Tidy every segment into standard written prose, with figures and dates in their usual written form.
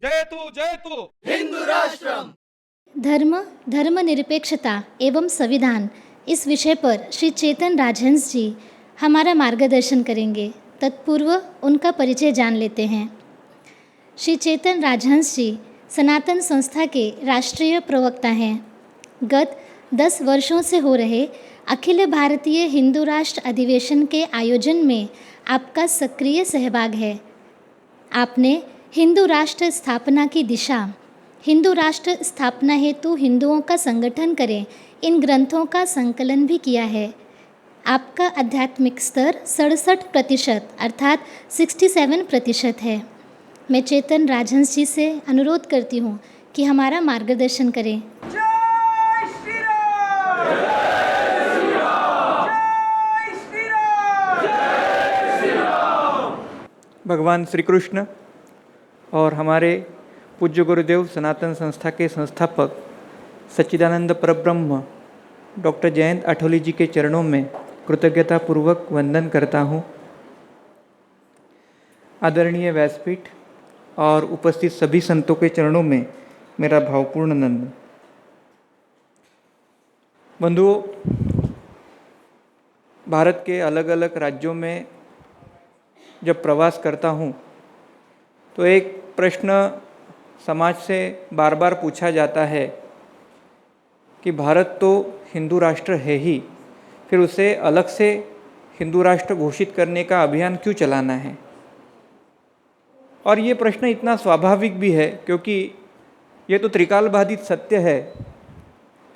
जयतु हिंदू राष्ट्रम। धर्म, धर्मनिरपेक्षता एवं संविधान इस विषय पर श्री चेतन राजहंस जी हमारा मार्गदर्शन करेंगे। तत्पूर्व उनका परिचय जान लेते हैं। श्री चेतन राजहंस जी सनातन संस्था के राष्ट्रीय प्रवक्ता हैं। गत 10 वर्षों से हो रहे अखिल भारतीय हिंदू राष्ट्र अधिवेशन के आयोजन में आपका सक्रिय सहभाग है। आपने हिंदू राष्ट्र स्थापना की दिशा, हिंदू राष्ट्र स्थापना हेतु हिंदुओं का संगठन करें, इन ग्रंथों का संकलन भी किया है। आपका आध्यात्मिक स्तर 67% अर्थात 67% है। मैं चेतन राजहंस जी से अनुरोध करती हूँ कि हमारा मार्गदर्शन करें। जय श्री राम। जय श्री राम। जय श्री राम। जय श्री राम। भगवान श्री कृष्ण और हमारे पूज्य गुरुदेव सनातन संस्था के संस्थापक सच्चिदानंद परब्रह्म डॉक्टर जयंत आठवले जी के चरणों में कृतज्ञतापूर्वक वंदन करता हूँ। आदरणीय व्यासपीठ और उपस्थित सभी संतों के चरणों में मेरा भावपूर्ण नमन। बंधुओं, भारत के अलग अलग राज्यों में जब प्रवास करता हूँ तो एक प्रश्न समाज से बार बार पूछा जाता है कि भारत तो हिंदू राष्ट्र है ही, फिर उसे अलग से हिंदू राष्ट्र घोषित करने का अभियान क्यों चलाना है। और ये प्रश्न इतना स्वाभाविक भी है क्योंकि ये तो त्रिकालबाधित सत्य है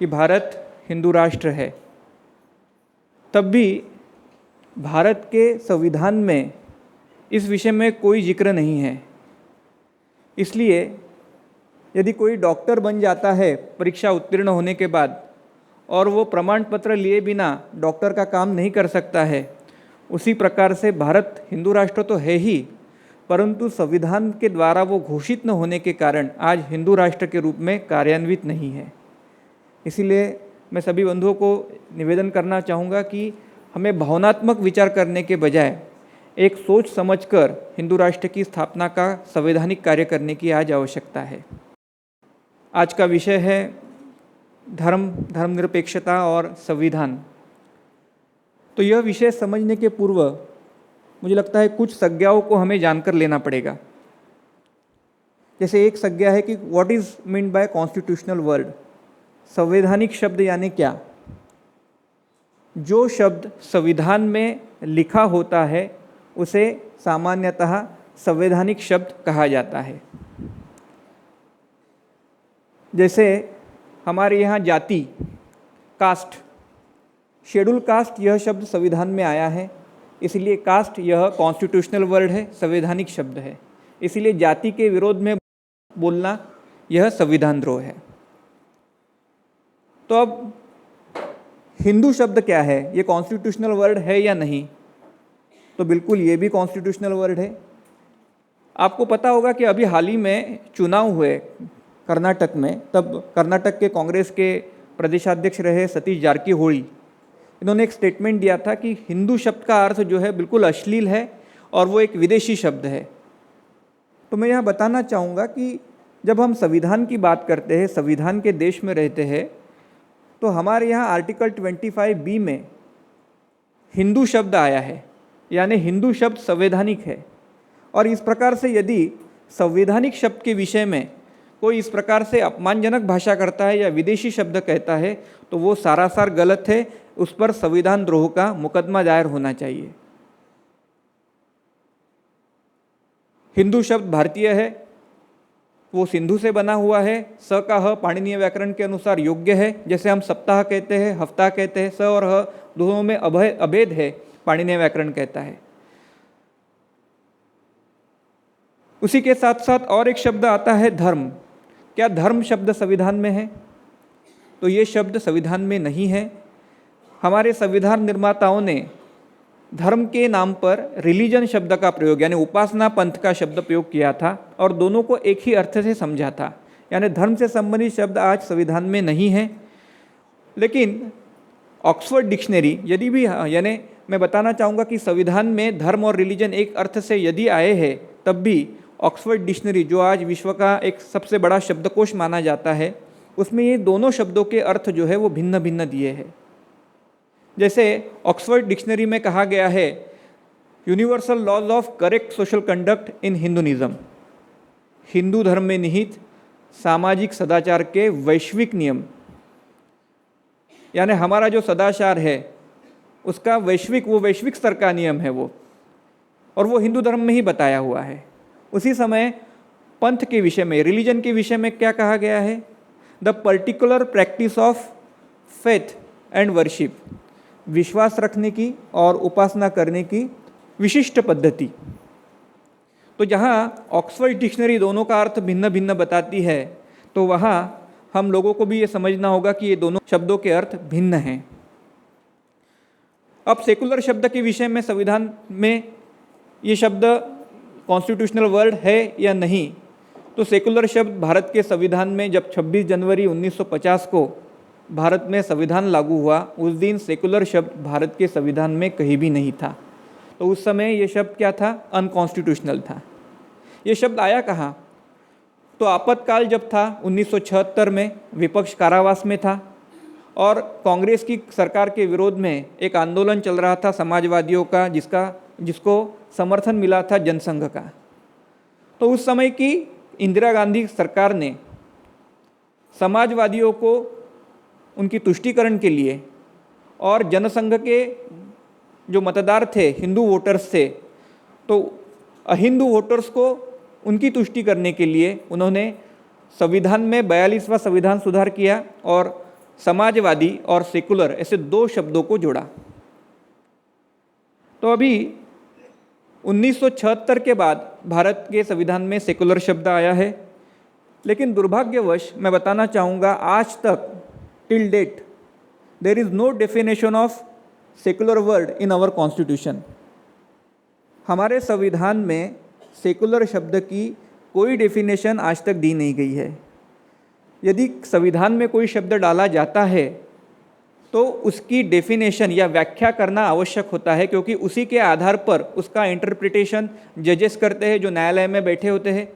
कि भारत हिंदू राष्ट्र है। तब भी भारत के संविधान में इस विषय में कोई जिक्र नहीं है। इसलिए यदि कोई डॉक्टर बन जाता है परीक्षा उत्तीर्ण होने के बाद और वो प्रमाण पत्र लिए बिना डॉक्टर का काम नहीं कर सकता है, उसी प्रकार से भारत हिंदू राष्ट्र तो है ही, परंतु संविधान के द्वारा वो घोषित न होने के कारण आज हिंदू राष्ट्र के रूप में कार्यान्वित नहीं है। इसीलिए मैं सभी बंधुओं को निवेदन करना चाहूँगा कि हमें भावनात्मक विचार करने के बजाय एक सोच समझकर हिंदू राष्ट्र की स्थापना का संवैधानिक कार्य करने की आज आवश्यकता है। आज का विषय है धर्म, धर्मनिरपेक्षता और संविधान। तो यह विषय समझने के पूर्व मुझे लगता है कुछ संज्ञाओं को हमें जानकर लेना पड़ेगा। जैसे एक संज्ञा है कि what is mean by constitutional word, संवैधानिक शब्द यानी क्या। जो शब्द संविधान में लिखा होता है उसे सामान्यतः संवैधानिक शब्द कहा जाता है। जैसे हमारे यहाँ जाति, कास्ट, शेड्यूल कास्ट, यह शब्द संविधान में आया है, इसलिए कास्ट यह कॉन्स्टिट्यूशनल वर्ड है, संवैधानिक शब्द है। इसलिए जाति के विरोध में बोलना यह संविधान द्रोह है। तो अब हिंदू शब्द क्या है, ये कॉन्स्टिट्यूशनल वर्ड है या नहीं? तो बिल्कुल ये भी कॉन्स्टिट्यूशनल वर्ड है। आपको पता होगा कि अभी हाल ही में चुनाव हुए कर्नाटक में, तब कर्नाटक के कांग्रेस के प्रदेशाध्यक्ष रहे सतीश जारकीहोली। इन्होंने एक स्टेटमेंट दिया था कि हिंदू शब्द का अर्थ जो है बिल्कुल अश्लील है और वो एक विदेशी शब्द है। तो मैं यहाँ बताना चाहूँगा कि जब हम संविधान की बात करते हैं, संविधान के देश में रहते हैं, तो हमारे यहाँ आर्टिकल 25B में हिंदू शब्द आया है, यानी हिंदू शब्द संवैधानिक है। और इस प्रकार से यदि संवैधानिक शब्द के विषय में कोई इस प्रकार से अपमानजनक भाषा करता है या विदेशी शब्द कहता है तो वो सारासार गलत है, उस पर संविधान द्रोह का मुकदमा दायर होना चाहिए। हिंदू शब्द भारतीय है, वो सिंधु से बना हुआ है। स का ह पाणिनीय व्याकरण के अनुसार योग्य है। जैसे हम सप्ताह कहते हैं, हफ्ता कहते हैं, स और ह दोनों में अभेद है, पाणिनीय व्याकरण कहता है। उसी के साथ साथ और एक शब्द आता है धर्म। क्या धर्म शब्द संविधान में है? तो ये शब्द संविधान में नहीं है। हमारे संविधान निर्माताओं ने धर्म के नाम पर रिलीजन शब्द का प्रयोग यानी उपासना पंथ का शब्द प्रयोग किया था और दोनों को एक ही अर्थ से समझा था, यानी धर्म से संबंधित शब्द आज संविधान में नहीं है। लेकिन ऑक्सफोर्ड डिक्शनरी यदि भी, यानी मैं बताना चाहूँगा कि संविधान में धर्म और रिलीजन एक अर्थ से यदि आए हैं, तब भी ऑक्सफोर्ड डिक्शनरी, जो आज विश्व का एक सबसे बड़ा शब्दकोश माना जाता है, उसमें ये दोनों शब्दों के अर्थ जो है वो भिन्न भिन्न दिए हैं। जैसे ऑक्सफोर्ड डिक्शनरी में कहा गया है, universal laws of correct social conduct in Hinduism, Hindu धर्म में निहित सामाजिक सदाचार के वैश्विक नियम, यानी हमारा जो सदाचार है उसका वैश्विक स्तर का नियम है वो, और वो हिंदू धर्म में ही बताया हुआ है। उसी समय पंथ के विषय में, रिलीजन के विषय में क्या कहा गया है? The particular practice of faith and worship, विश्वास रखने की और उपासना करने की विशिष्ट पद्धति। तो जहाँ ऑक्सफोर्ड डिक्शनरी दोनों का अर्थ भिन्न भिन्न बताती है, तो वहाँ हम लोगों को भी ये समझना होगा कि ये दोनों शब्दों के अर्थ भिन्न हैं। अब सेकुलर शब्द के विषय में संविधान में ये शब्द कॉन्स्टिट्यूशनल वर्ड है या नहीं, तो सेकुलर शब्द भारत के संविधान में जब 26 जनवरी 1950 को भारत में संविधान लागू हुआ, उस दिन सेकुलर शब्द भारत के संविधान में कहीं भी नहीं था। तो उस समय ये शब्द क्या था? अनकॉन्स्टिट्यूशनल था। ये शब्द आया कहाँ? तो आपातकाल जब था 1976 में, विपक्ष कारावास में था और कांग्रेस की सरकार के विरोध में एक आंदोलन चल रहा था समाजवादियों का, जिसको समर्थन मिला था जनसंघ का। तो उस समय की इंदिरा गांधी सरकार ने समाजवादियों को उनकी तुष्टीकरण के लिए और जनसंघ के जो मतदार थे, हिंदू वोटर्स थे, तो अहिंदू वोटर्स को उनकी तुष्टि करने के लिए उन्होंने संविधान में 42वां संविधान सुधार किया और समाजवादी और सेकुलर ऐसे दो शब्दों को जोड़ा। तो अभी 1976 के बाद भारत के संविधान में सेकुलर शब्द आया है, लेकिन दुर्भाग्यवश मैं बताना चाहूँगा, आज तक till date there is no definition of secular word in our constitution. हमारे संविधान में सेकुलर शब्द की कोई डेफिनेशन आज तक दी नहीं गई है। यदि संविधान में कोई शब्द डाला जाता है तो उसकी डेफिनेशन या व्याख्या करना आवश्यक होता है, क्योंकि उसी के आधार पर उसका इंटरप्रिटेशन जजेस करते हैं जो न्यायालय में बैठे होते हैं,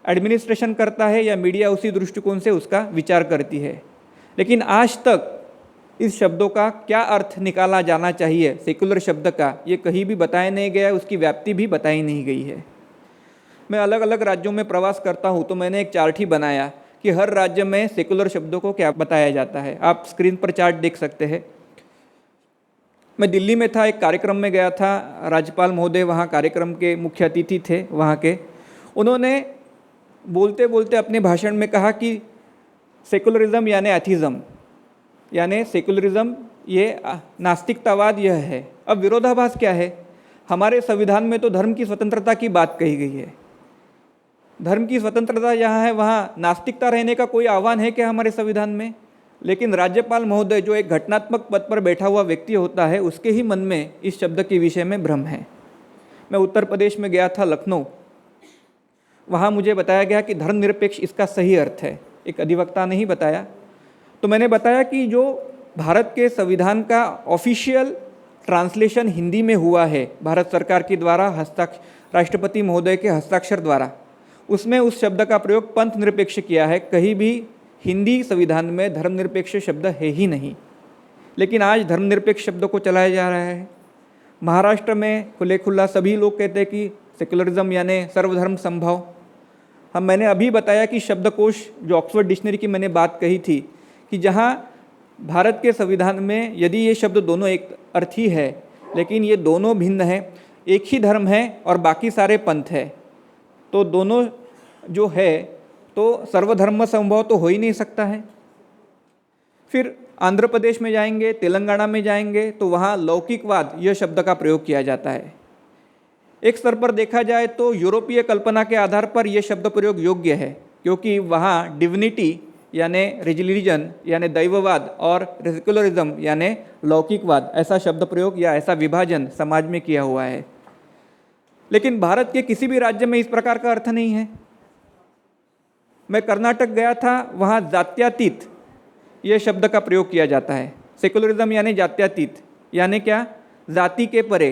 एडमिनिस्ट्रेशन करता है या मीडिया उसी दृष्टिकोण से उसका विचार करती है। लेकिन आज तक इस शब्दों का क्या अर्थ निकाला जाना चाहिए सेकुलर शब्द का, ये कहीं भी बताया नहीं गया है, उसकी व्याप्ति भी बताई नहीं गई है। मैं अलग अलग राज्यों में प्रवास करता हूँ तो मैंने एक चार्ट ही बनाया कि हर राज्य में सेकुलर शब्दों को क्या बताया जाता है। आप स्क्रीन पर चार्ट देख सकते हैं। मैं दिल्ली में था, एक कार्यक्रम में गया था, राज्यपाल महोदय वहाँ कार्यक्रम के मुख्य अतिथि थे वहाँ के। उन्होंने बोलते बोलते अपने भाषण में कहा कि सेकुलरिज्म यानी एथिज्म, यानी सेकुलरिज्म ये नास्तिकतावाद यह है। अब विरोधाभास क्या है? हमारे संविधान में तो धर्म की स्वतंत्रता की बात कही गई है। धर्म की स्वतंत्रता जहाँ है वहाँ नास्तिकता रहने का कोई आह्वान है क्या हमारे संविधान में? लेकिन राज्यपाल महोदय जो एक घटनात्मक पद पर बैठा हुआ व्यक्ति होता है, उसके ही मन में इस शब्द के विषय में भ्रम है। मैं उत्तर प्रदेश में गया था, लखनऊ। वहाँ मुझे बताया गया कि धर्मनिरपेक्ष इसका सही अर्थ है, एक अधिवक्ता ने ही बताया। तो मैंने बताया कि जो भारत के संविधान का ऑफिशियल ट्रांसलेशन हिंदी में हुआ है भारत सरकार के द्वारा, राष्ट्रपति महोदय के हस्ताक्षर द्वारा, उसमें उस शब्द का प्रयोग पंथ निरपेक्ष किया है। कहीं भी हिंदी संविधान में धर्मनिरपेक्ष शब्द है ही नहीं, लेकिन आज धर्मनिरपेक्ष शब्दों को चलाया जा रहा है। महाराष्ट्र में खुले खुला सभी लोग कहते हैं कि सेकुलरिज्म यानी सर्वधर्म संभव। मैंने अभी बताया कि शब्दकोश जो ऑक्सफोर्ड डिक्शनरी की मैंने बात कही थी कि जहाँ भारत के संविधान में यदि ये शब्द दोनों एक अर्थ ही है, लेकिन ये दोनों भिन्न हैं, एक ही धर्म है और बाकी सारे पंथ है, तो दोनों जो है तो सर्वधर्म संभव तो हो ही नहीं सकता है। फिर आंध्र प्रदेश में जाएंगे, तेलंगाना में जाएंगे तो वहाँ लौकिकवाद यह शब्द का प्रयोग किया जाता है। एक स्तर पर देखा जाए तो यूरोपीय कल्पना के आधार पर यह शब्द प्रयोग योग्य है, क्योंकि वहाँ डिविनिटी यानी रिलीजन यानी दैववाद और सेकुलरिज्म यानी लौकिकवाद ऐसा शब्द प्रयोग या ऐसा विभाजन समाज में किया हुआ है। लेकिन भारत के किसी भी राज्य में इस प्रकार का अर्थ नहीं है। मैं कर्नाटक गया था, वहाँ जात्यातीत यह शब्द का प्रयोग किया जाता है। सेकुलरिज्म यानी जात्यातीत, यानी क्या? जाति के परे।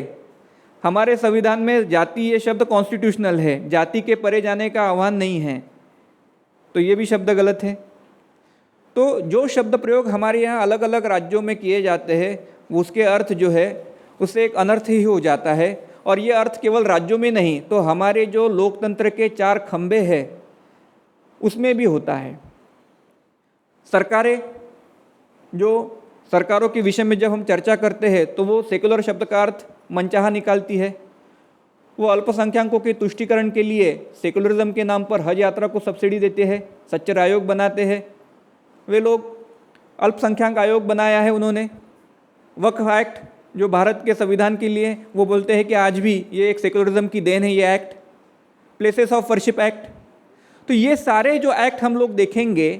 हमारे संविधान में जाति ये शब्द कॉन्स्टिट्यूशनल है, जाति के परे जाने का आह्वान नहीं है, तो ये भी शब्द गलत है। तो जो शब्द प्रयोग हमारे यहाँ अलग अलग राज्यों में किए जाते हैं उसके अर्थ जो है उससे एक अनर्थ ही हो जाता है, और ये अर्थ केवल राज्यों में नहीं तो हमारे जो लोकतंत्र के 4 खंभे हैं उसमें भी होता है। सरकारें, जो सरकारों के विषय में जब हम चर्चा करते हैं तो वो सेकुलर शब्द का अर्थ मनचाहा निकालती है। वो अल्पसंख्यकों के तुष्टीकरण के लिए सेकुलरिज्म के नाम पर हज यात्रा को सब्सिडी देते हैं, सच्चर आयोग बनाते हैं। वे लोग अल्पसंख्यक आयोग बनाया है उन्होंने। वक्फ एक्ट जो भारत के संविधान के लिए, वो बोलते हैं कि आज भी ये एक सेकुलरिज्म की देन है ये act. Places of worship act, तो ये सारे जो एक्ट हम लोग देखेंगे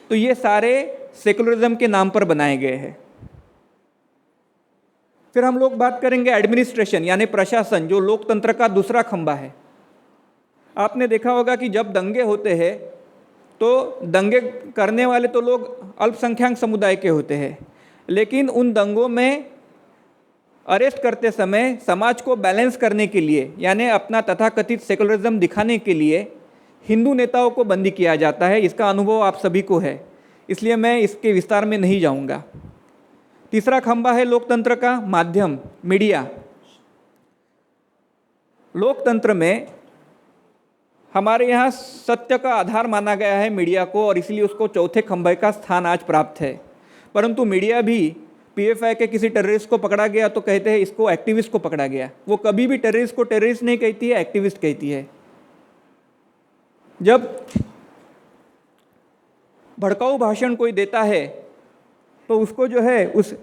तो ये सारे सेकुलरिज्म के नाम पर बनाए गए हैं। फिर हम लोग बात करेंगे एडमिनिस्ट्रेशन यानी प्रशासन, जो लोकतंत्र का दूसरा खंभा है। आपने देखा होगा कि जब दंगे होते हैं तो दंगे करने वाले तो लोग अल्पसंख्यक समुदाय के होते हैं, लेकिन उन दंगों में अरेस्ट करते समय समाज को बैलेंस करने के लिए यानी अपना तथाकथित सेकुलरिज्म दिखाने के लिए हिंदू नेताओं को बंदी किया जाता है। इसका अनुभव आप सभी को है, इसलिए मैं इसके विस्तार में नहीं जाऊंगा। तीसरा खंभा है लोकतंत्र का माध्यम, मीडिया। लोकतंत्र में हमारे यहाँ सत्य का आधार माना गया है मीडिया को, और इसलिए उसको चौथे खंभे का स्थान आज प्राप्त है। परंतु मीडिया भी पीएफआई के किसी टेररिस्ट को पकड़ा गया तो कहते हैं इसको एक्टिविस्ट को पकड़ा गया। वो कभी भी टेररिस्ट को टेररिस्ट नहीं कहती है, एक्टिविस्ट कहती है। जब भड़काऊ भाषण कोई देता है तो उसको जो है उस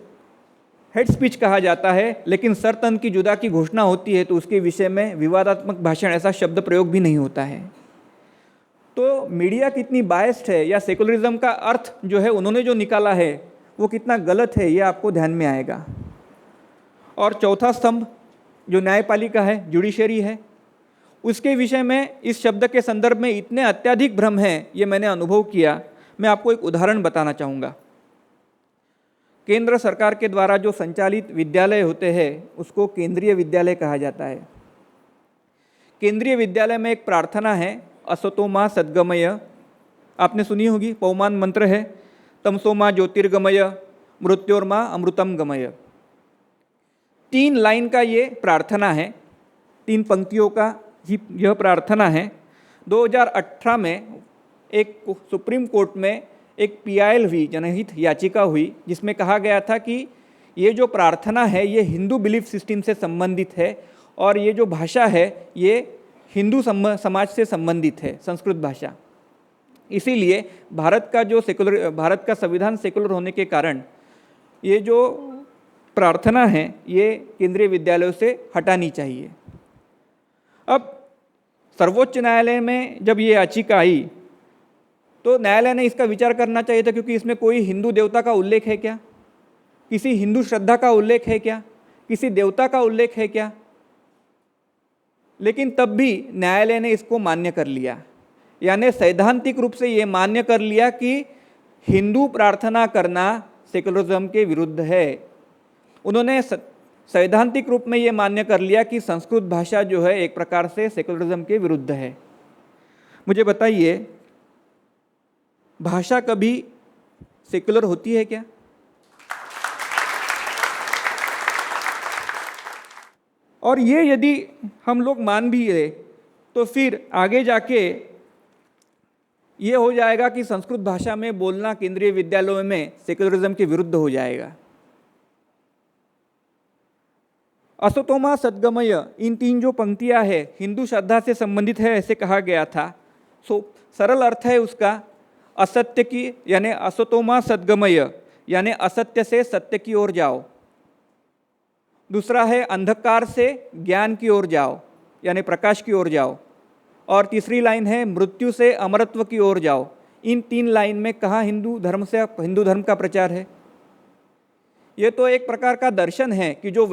हेड स्पीच कहा जाता है, लेकिन सर तन की जुदा की घोषणा होती है तो उसके विषय में विवादात्मक भाषण ऐसा शब्द प्रयोग भी नहीं होता है। तो मीडिया कितनी बायस्ड है या सेकुलरिज्म का अर्थ जो है उन्होंने जो निकाला है वो कितना गलत है ये आपको ध्यान में आएगा। और चौथा स्तंभ जो न्यायपालिका है, जुडिशरी है, उसके विषय में इस शब्द के संदर्भ में इतने अत्यधिक भ्रम हैं ये मैंने अनुभव किया। मैं आपको एक उदाहरण बताना चाहूँगा। केंद्र सरकार के द्वारा जो संचालित विद्यालय होते हैं उसको केंद्रीय विद्यालय कहा जाता है। केंद्रीय विद्यालय में एक प्रार्थना है, असतो मा सद्गमय, आपने सुनी होगी, पौमान मंत्र है, तमसो मा ज्योतिर्गमय, मृत्योर्मा अमृतम गमय। 3 लाइन का ये प्रार्थना है, 3 पंक्तियों का यह प्रार्थना है। 2018 में एक सुप्रीम कोर्ट में एक PIL हुई, जनहित याचिका हुई, जिसमें कहा गया था कि ये जो प्रार्थना है ये हिंदू बिलीफ सिस्टम से संबंधित है और ये जो भाषा है ये हिंदू समाज से संबंधित है, संस्कृत भाषा। इसीलिए भारत का संविधान सेकुलर होने के कारण ये जो प्रार्थना है ये केंद्रीय विद्यालयों से हटानी चाहिए। अब सर्वोच्च न्यायालय में जब ये याचिका आई तो न्यायालय ने इसका विचार करना चाहिए था, क्योंकि इसमें कोई हिंदू देवता का उल्लेख है क्या, किसी हिंदू श्रद्धा का उल्लेख है क्या, किसी देवता का उल्लेख है क्या। लेकिन तब भी न्यायालय ने इसको मान्य कर लिया, यानी सैद्धांतिक रूप से ये मान्य कर लिया कि हिंदू प्रार्थना करना सेकुलरिज्म के विरुद्ध है। उन्होंने सैद्धांतिक रूप में ये मान्य कर लिया कि संस्कृत भाषा जो है एक प्रकार से सेकुलरिज्म के विरुद्ध है। मुझे बताइए, भाषा कभी सेकुलर होती है क्या? और ये यदि हम लोग मान भी ले तो फिर आगे जाके ये हो जाएगा कि संस्कृत भाषा में बोलना केंद्रीय विद्यालयों में सेकुलरिज्म के विरुद्ध हो जाएगा। असतो मा सद्गमय, इन 3 जो पंक्तियां है हिंदू श्रद्धा से संबंधित है ऐसे कहा गया था। सरल अर्थ है उसका असत्य की, यानी असतो मा सद्गमय यानी असत्य से सत्य की ओर जाओ। दूसरा है अंधकार से ज्ञान की ओर जाओ यानी प्रकाश की ओर जाओ। और तीसरी लाइन है मृत्यु से अमरत्व की ओर जाओ। इन 3 लाइन में कहाँ हिंदू धर्म का प्रचार है? ये तो एक प्रकार का दर्शन है कि जो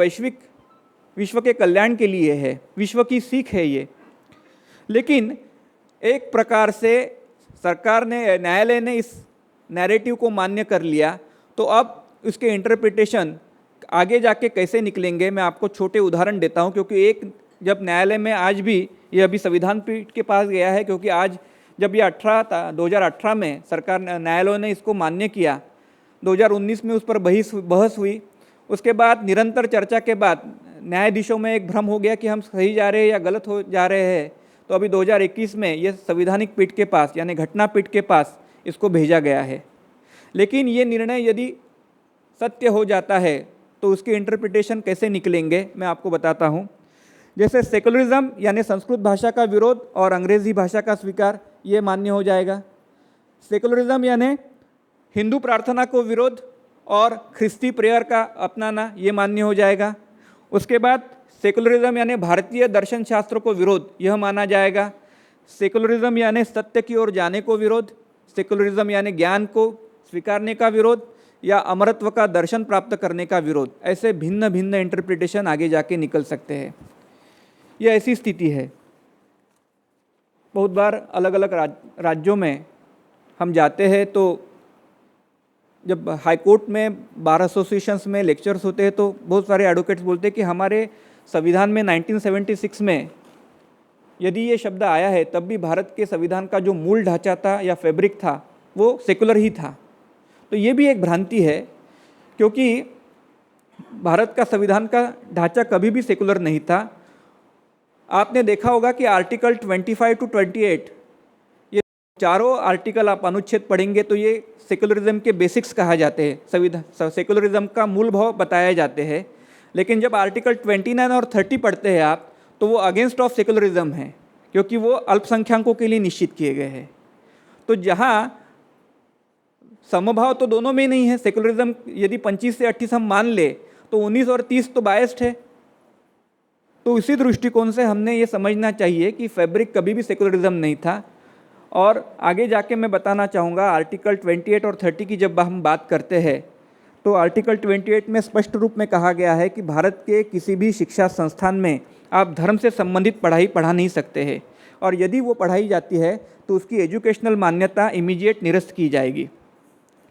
विश्व के कल्याण के लिए है, विश्व की सीख है ये। लेकिन एक प्रकार से न्यायालय ने इस नैरेटिव को मान्य कर लिया, तो अब उसके इंटरप्रिटेशन आगे जाके कैसे निकलेंगे मैं आपको छोटे उदाहरण देता हूँ, क्योंकि एक जब न्यायालय में आज भी ये अभी संविधान पीठ के पास गया है, क्योंकि आज जब ये 2018 में सरकार न्यायालय ने इसको मान्य किया, 2019 में उस पर बहस हुई, उसके बाद निरंतर चर्चा के बाद न्यायाधीशों में एक भ्रम हो गया कि हम सही जा रहे हैं या गलत हो जा रहे हैं। तो अभी 2021 में ये संवैधानिक पीठ के पास यानी घटना पीठ के पास इसको भेजा गया है। लेकिन ये निर्णय यदि सत्य हो जाता है तो उसकी इंटरप्रिटेशन कैसे निकलेंगे मैं आपको बताता हूँ। जैसे सेकुलरिज्म यानी संस्कृत भाषा का विरोध और अंग्रेज़ी भाषा का स्वीकार, ये मान्य हो जाएगा। सेकुलरिज्म यानी हिंदू प्रार्थना को विरोध और ख्रिस्ती प्रेयर का अपनाना, ये मान्य हो जाएगा। उसके बाद सेकुलरिज्म यानी भारतीय दर्शन शास्त्र को विरोध, यह माना जाएगा। सेकुलरिज्म यानी सत्य की ओर जाने को विरोध, सेकुलरिज्म यानी ज्ञान को स्वीकारने का विरोध या अमरत्व का दर्शन प्राप्त करने का विरोध। ऐसे भिन्न भिन्न इंटरप्रिटेशन आगे जाके निकल सकते हैं। यह ऐसी स्थिति है। बहुत बार अलग अलग राज्यों में हम जाते हैं तो जब हाई कोर्ट में बार एसोसिएशंस में लेक्चर्स होते हैं तो बहुत सारे एडवोकेट्स बोलते हैं कि हमारे संविधान में 1976 में यदि ये शब्द आया है तब भी भारत के संविधान का जो मूल ढांचा था या फैब्रिक था वो सेकुलर ही था। तो ये भी एक भ्रांति है, क्योंकि भारत का संविधान का ढांचा कभी भी सेकुलर नहीं था। आपने देखा होगा कि आर्टिकल 25 टू 28, ये चारों आर्टिकल आप अनुच्छेद पढ़ेंगे तो ये सेकुलरिज्म के बेसिक्स कहा जाते हैं, संविधान सेकुलरिज्म का मूल भाव बताए जाते हैं। लेकिन जब आर्टिकल 29 और 30 पढ़ते हैं आप तो वो अगेंस्ट ऑफ सेकुलरिज्म है, क्योंकि वो अल्पसंख्यकों के लिए निश्चित किए गए हैं। तो जहाँ समभाव तो दोनों में नहीं है, सेकुलरिज्म यदि 25 से 28 हम मान ले तो 19 और 30 तो बायस्ड है। तो इसी दृष्टिकोण से हमने ये समझना चाहिए कि फैब्रिक कभी भी सेकुलरिज्म नहीं था। और आगे जाके मैं बताना चाहूँगा आर्टिकल 28 और 30 की जब हम बात करते हैं तो आर्टिकल 28 में स्पष्ट रूप में कहा गया है कि भारत के किसी भी शिक्षा संस्थान में आप धर्म से संबंधित पढ़ाई पढ़ा नहीं सकते हैं, और यदि वो पढ़ाई जाती है तो उसकी एजुकेशनल मान्यता इमीडिएट निरस्त की जाएगी।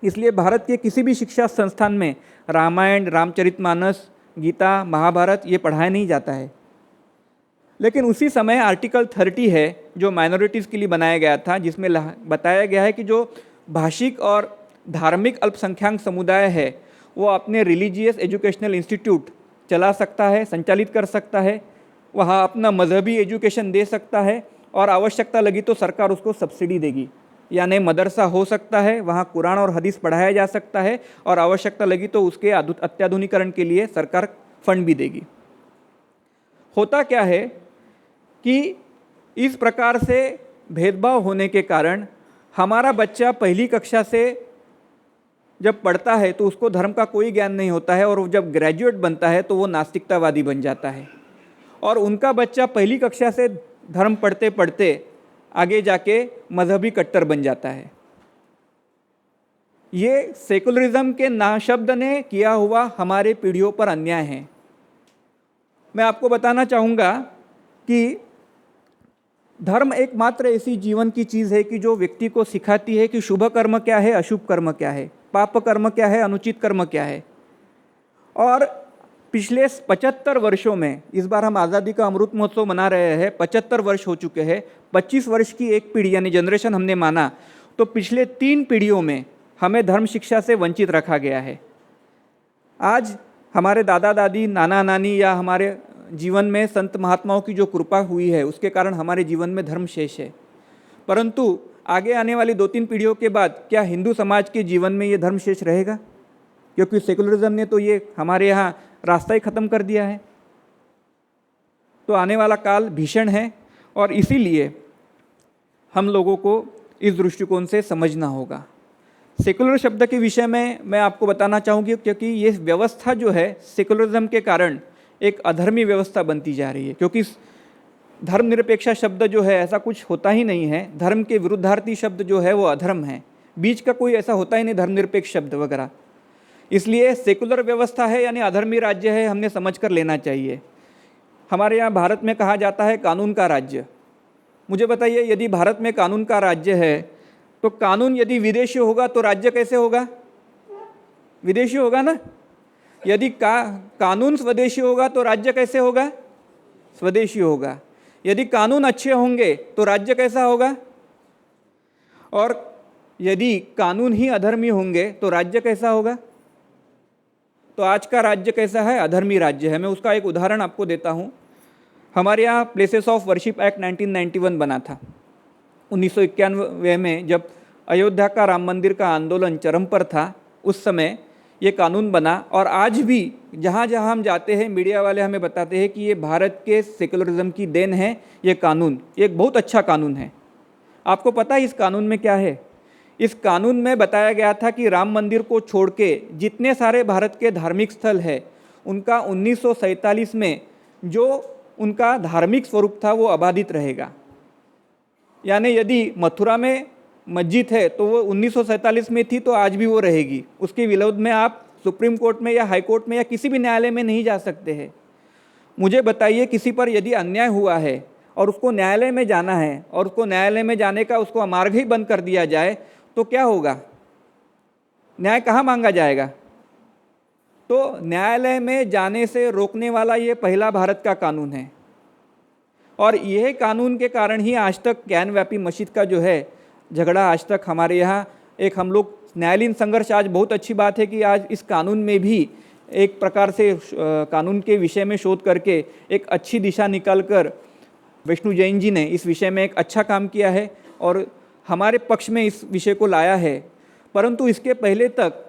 इसलिए भारत के किसी भी शिक्षा संस्थान में रामायण, रामचरितमानस, गीता, महाभारत ये पढ़ाया नहीं जाता है। लेकिन उसी समय आर्टिकल 30 है जो माइनॉरिटीज़ के लिए बनाया गया था, जिसमें बताया गया है कि जो भाषिक और धार्मिक अल्पसंख्यक समुदाय है वो अपने रिलीजियस एजुकेशनल इंस्टीट्यूट चला सकता है, संचालित कर सकता है, वहाँ अपना मजहबी एजुकेशन दे सकता है, और आवश्यकता लगी तो सरकार उसको सब्सिडी देगी। यानी मदरसा हो सकता है, वहाँ कुरान और हदीस पढ़ाया जा सकता है, और आवश्यकता लगी तो उसके अत्याधुनिकीकरण के लिए सरकार फंड भी देगी। होता क्या है कि इस प्रकार से भेदभाव होने के कारण हमारा बच्चा पहली कक्षा से जब पढ़ता है तो उसको धर्म का कोई ज्ञान नहीं होता है, और जब ग्रेजुएट बनता है तो वो नास्तिकतावादी बन जाता है। और उनका बच्चा पहली कक्षा से धर्म पढ़ते पढ़ते आगे जाके मजहबी कट्टर बन जाता है। ये सेकुलरिज्म के नाशब्द ने किया हुआ हमारे पीढ़ियों पर अन्याय है। मैं आपको बताना चाहूँगा कि धर्म एकमात्र ऐसी जीवन की चीज़ है कि जो व्यक्ति को सिखाती है कि शुभ कर्म क्या है, अशुभ कर्म क्या है, पाप कर्म क्या है, अनुचित कर्म क्या है। और पिछले 75 वर्षों में, इस बार हम आज़ादी का अमृत महोत्सव मना रहे हैं, 75 वर्ष हो चुके हैं। 25 वर्ष की एक पीढ़ी यानी जनरेशन हमने माना तो पिछले 3 पीढ़ियों में हमें धर्म शिक्षा से वंचित रखा गया है। आज हमारे दादा दादी, नाना नानी या हमारे जीवन में संत महात्माओं की जो कृपा हुई है उसके कारण हमारे जीवन में धर्म शेष है, परंतु आगे आने वाली 2-3 पीढ़ियों के बाद क्या हिंदू समाज के जीवन में ये धर्म शेष रहेगा? क्योंकि सेकुलरिज्म ने तो ये हमारे यहाँ रास्ता ही ख़त्म कर दिया है। तो आने वाला काल भीषण है, और इसीलिए हम लोगों को इस दृष्टिकोण से समझना होगा। सेकुलर शब्द के विषय में मैं आपको बताना चाहूँगी, क्योंकि ये व्यवस्था जो है सेकुलरिज्म के कारण एक अधर्मी व्यवस्था बनती जा रही है। क्योंकि धर्मनिरपेक्ष शब्द जो है ऐसा कुछ होता ही नहीं है, धर्म के विरुद्धार्थी शब्द जो है वो अधर्म है, बीच का कोई ऐसा होता ही नहीं धर्मनिरपेक्ष शब्द वगैरह। इसलिए सेकुलर व्यवस्था है यानी अधर्मी राज्य है, हमने समझ कर लेना चाहिए। हमारे यहाँ भारत में कहा जाता है कानून का राज्य। मुझे बताइए, यदि भारत में कानून का राज्य है तो कानून यदि विदेशी होगा तो राज्य कैसे होगा? विदेशी होगा ना। यदि कानून स्वदेशी होगा तो राज्य कैसे होगा? स्वदेशी होगा। यदि कानून अच्छे होंगे तो राज्य कैसा होगा? और यदि कानून ही अधर्मी होंगे तो राज्य कैसा होगा? तो आज का राज्य कैसा है? अधर्मी राज्य है। मैं उसका एक उदाहरण आपको देता हूँ। हमारे यहाँ प्लेसेस ऑफ वर्शिप एक्ट 1991 बना था। 1991 में जब अयोध्या का राम मंदिर का आंदोलन चरम पर था, उस समय ये कानून बना। और आज भी जहाँ जहाँ हम जाते हैं मीडिया वाले हमें बताते हैं कि ये भारत के सेकुलरिज्म की देन है। ये कानून एक बहुत अच्छा कानून है। आपको पता है इस कानून में क्या है? इस कानून में बताया गया था कि राम मंदिर को छोड़ के जितने सारे भारत के धार्मिक स्थल है, उनका 1947 में जो उनका धार्मिक स्वरूप था वो अबाधित रहेगा। यानी यदि मथुरा में मस्जिद है तो वो 1947 में थी तो आज भी वो रहेगी। उसके विरोध में आप सुप्रीम कोर्ट में या हाई कोर्ट में या किसी भी न्यायालय में नहीं जा सकते हैं। मुझे बताइए, किसी पर यदि अन्याय हुआ है और उसको न्यायालय में जाना है और उसको न्यायालय में जाने का उसको मार्ग ही बंद कर दिया जाए तो क्या होगा? न्याय कहाँ मांगा जाएगा? तो न्यायालय में जाने से रोकने वाला ये पहला भारत का कानून है। और यह कानून के कारण ही आज तक ज्ञानव्यापी मस्जिद का जो है झगड़ा आज तक हमारे यहाँ एक हम लोग न्यायालयीन संघर्ष, आज बहुत अच्छी बात है कि आज इस कानून में भी एक प्रकार से कानून के विषय में शोध करके एक अच्छी दिशा निकालकर विष्णु जैन जी ने इस विषय में एक अच्छा काम किया है और हमारे पक्ष में इस विषय को लाया है। परंतु इसके पहले तक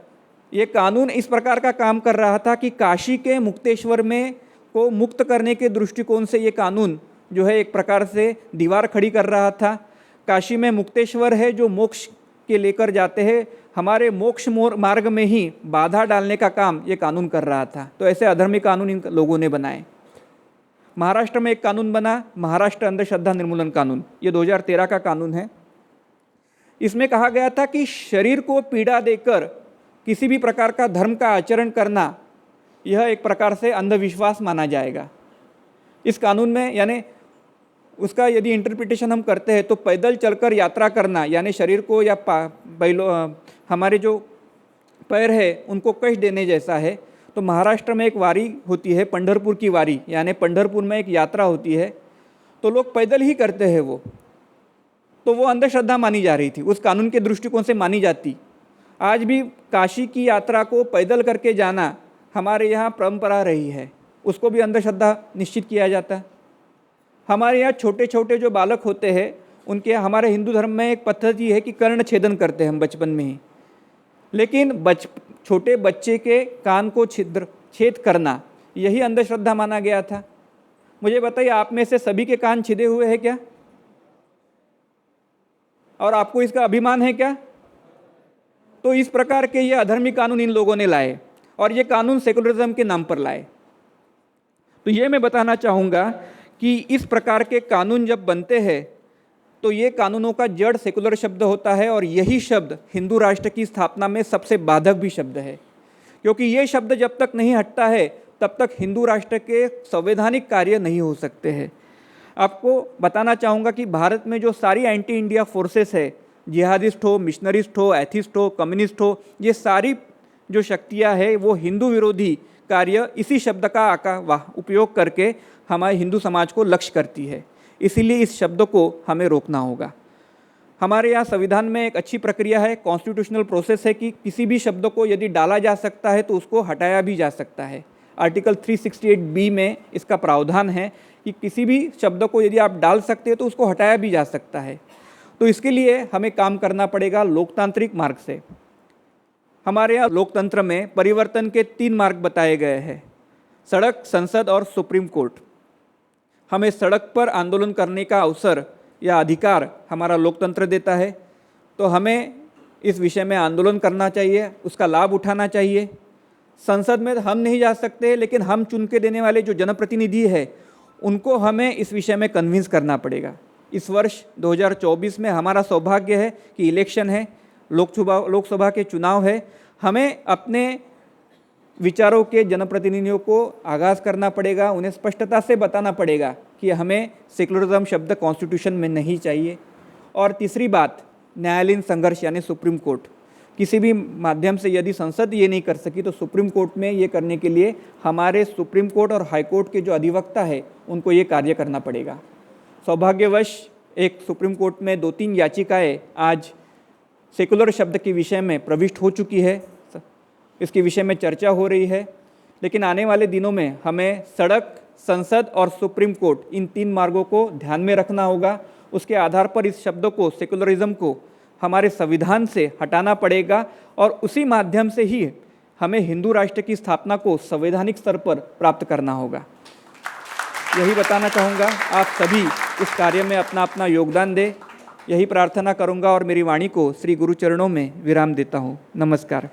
ये कानून इस प्रकार का काम कर रहा था कि काशी के मुक्तेश्वर में को मुक्त करने के दृष्टिकोण से ये कानून जो है एक प्रकार से दीवार खड़ी कर रहा था। काशी में मुक्तेश्वर है जो मोक्ष के लेकर जाते हैं, हमारे मोक्ष मार्ग में ही बाधा डालने का काम ये कानून कर रहा था। तो ऐसे अधर्मी कानून इन लोगों ने बनाए। महाराष्ट्र में एक कानून बना, महाराष्ट्र अंधश्रद्धा निर्मूलन कानून। ये 2013 का कानून है। इसमें कहा गया था कि शरीर को पीड़ा देकर किसी भी प्रकार का धर्म का आचरण करना यह एक प्रकार से अंधविश्वास माना जाएगा। इस कानून में यानी उसका यदि इंटरप्रिटेशन हम करते हैं तो पैदल चलकर यात्रा करना यानी शरीर को या हमारे जो पैर है उनको कष्ट देने जैसा है। तो महाराष्ट्र में एक वारी होती है, पंढरपुर की वारी, यानी पंढरपुर में एक यात्रा होती है तो लोग पैदल ही करते हैं तो वो अंधश्रद्धा मानी जा रही थी, उस कानून के दृष्टिकोण से मानी जाती। आज भी काशी की यात्रा को पैदल करके जाना हमारे यहाँ परंपरा रही है, उसको भी अंधश्रद्धा निश्चित किया जाता। हमारे यहाँ छोटे छोटे जो बालक होते हैं उनके, हमारे हिंदू धर्म में एक पद्धति है कि कर्ण छेदन करते हैं हम बचपन में ही, लेकिन छोटे बच्चे के कान को छेद करना यही अंधश्रद्धा माना गया था। मुझे बताइए, आप में से सभी के कान छिदे हुए हैं क्या? और आपको इसका अभिमान है क्या? तो इस प्रकार के ये अधर्मी कानून इन लोगों ने लाए और ये कानून सेकुलरिज्म के नाम पर लाए। तो ये मैं बताना चाहूँगा कि इस प्रकार के कानून जब बनते हैं तो ये कानूनों का जड़ सेकुलर शब्द होता है और यही शब्द हिंदू राष्ट्र की स्थापना में सबसे बाधक भी शब्द है, क्योंकि ये शब्द जब तक नहीं हटता है तब तक हिंदू राष्ट्र के संवैधानिक कार्य नहीं हो सकते हैं। आपको बताना चाहूँगा कि भारत में जो सारी एंटी इंडिया फोर्सेस है, जिहादिस्ट हो, मिशनरिस्ट हो, एथिस्ट हो, कम्युनिस्ट हो, ये सारी जो शक्तियाँ हैं वो हिंदू विरोधी कार्य इसी शब्द का उपयोग करके हमारे हिंदू समाज को लक्ष्य करती है। इसीलिए इस शब्द को हमें रोकना होगा। हमारे यहाँ संविधान में एक अच्छी प्रक्रिया है, कॉन्स्टिट्यूशनल प्रोसेस है कि किसी भी शब्द को यदि डाला जा सकता है तो उसको हटाया भी जा सकता है। आर्टिकल 368B में इसका प्रावधान है कि किसी भी शब्द को यदि आप डाल सकते हैं तो उसको हटाया भी जा सकता है। तो इसके लिए हमें काम करना पड़ेगा लोकतांत्रिक मार्ग से। हमारे यहाँ लोकतंत्र में परिवर्तन के 3 मार्ग बताए गए हैं, सड़क, संसद और सुप्रीम कोर्ट। हमें सड़क पर आंदोलन करने का अवसर या अधिकार हमारा लोकतंत्र देता है, तो हमें इस विषय में आंदोलन करना चाहिए, उसका लाभ उठाना चाहिए। संसद में हम नहीं जा सकते, लेकिन हम चुन के देने वाले जो जनप्रतिनिधि है उनको हमें इस विषय में कन्विंस करना पड़ेगा। इस वर्ष 2024 में हमारा सौभाग्य है कि इलेक्शन है, लोकसभा के चुनाव है। हमें अपने विचारों के जनप्रतिनिधियों को आगाज़ करना पड़ेगा, उन्हें स्पष्टता से बताना पड़ेगा कि हमें सेकुलरिज्म शब्द कॉन्स्टिट्यूशन में नहीं चाहिए। और तीसरी बात, न्यायालयीन संघर्ष यानी सुप्रीम कोर्ट। किसी भी माध्यम से यदि संसद ये नहीं कर सकी तो सुप्रीम कोर्ट में ये करने के लिए हमारे सुप्रीम कोर्ट और हाई कोर्ट के जो अधिवक्ता है उनको ये कार्य करना पड़ेगा। सौभाग्यवश एक सुप्रीम कोर्ट में 2-3 याचिकाएं आज सेकुलर शब्द के विषय में प्रविष्ट हो चुकी है, इसके विषय में चर्चा हो रही है। लेकिन आने वाले दिनों में हमें सड़क, संसद और सुप्रीम कोर्ट इन 3 मार्गों को ध्यान में रखना होगा। उसके आधार पर इस शब्द को, सेकुलरिज्म को हमारे संविधान से हटाना पड़ेगा और उसी माध्यम से ही हमें हिंदू राष्ट्र की स्थापना को संवैधानिक स्तर पर प्राप्त करना होगा। यही बताना चाहूँगा, आप सभी इस कार्य में अपना अपना योगदान दें, यही प्रार्थना करूँगा और मेरी वाणी को श्री गुरु चरणों में विराम देता हूँ। नमस्कार।